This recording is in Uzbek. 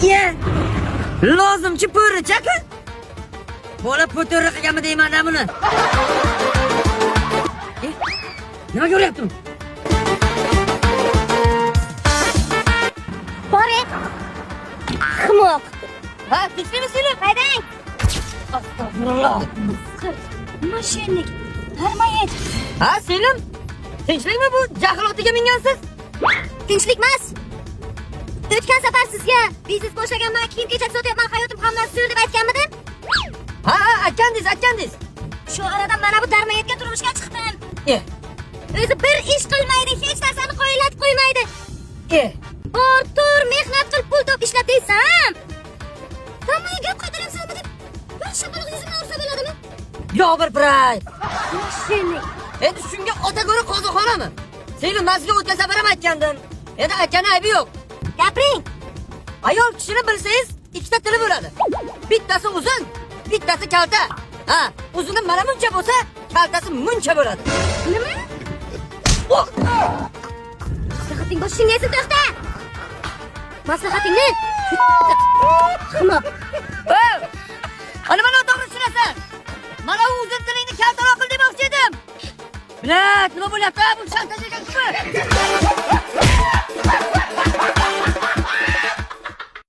Ye. Lozimchi po'richaka. Bola po'tirri qilganmi deyman-da buni. Nima ko'ryaptim? Bore. Ximoq. Ha, tinchlikmi seni? Haydang. Astagfirullah. Moshinnik. Harmayet. Ha, Selim? Tinchlikmi bu? Jahl otiga mingansiz? Tinchlikmas. O'tgan safar sizga biznes boshlaganman, kiyim-kechak sotyapman, hayotim hamlasi sur deb aytganmidim? Ha, aytgandingiz. Shu arada mana bu darmayetga turmushga chiqdim. O'zi bir ish qilmaydi, hech narsani qo'yillatib qo'ymaydi. Bor, tur, mehnat qil, pul top ishlab desam. Hammaga gap qaytaramsanmi deb bir shapaloq yuzimni ursa bo'ladimi? Yo'q, bir piray. Moshinnik. Endi shunga ota ko'ra qozoxonami? Selim, men sizga o'tgan safar ham aytgandim. Endi aytgani aybi yo'q. Gapiring. Ayol kishini bilsangiz, ikkita tili bo'ladi. Bittasi uzun, bittasi kalta. Ha, uzuni mana buncha bo'lsa, kaltasi muncha bo'ladi. Nima? Maslahating boshingga to'xta. Maslahatingni. Ximoq. Ana mana to'g'ri tushunasan. Mana u uzun tilingni kaltaroq qil demoqchi edim. Bilat, nima bo'lyapti? Bu shantaj ekan.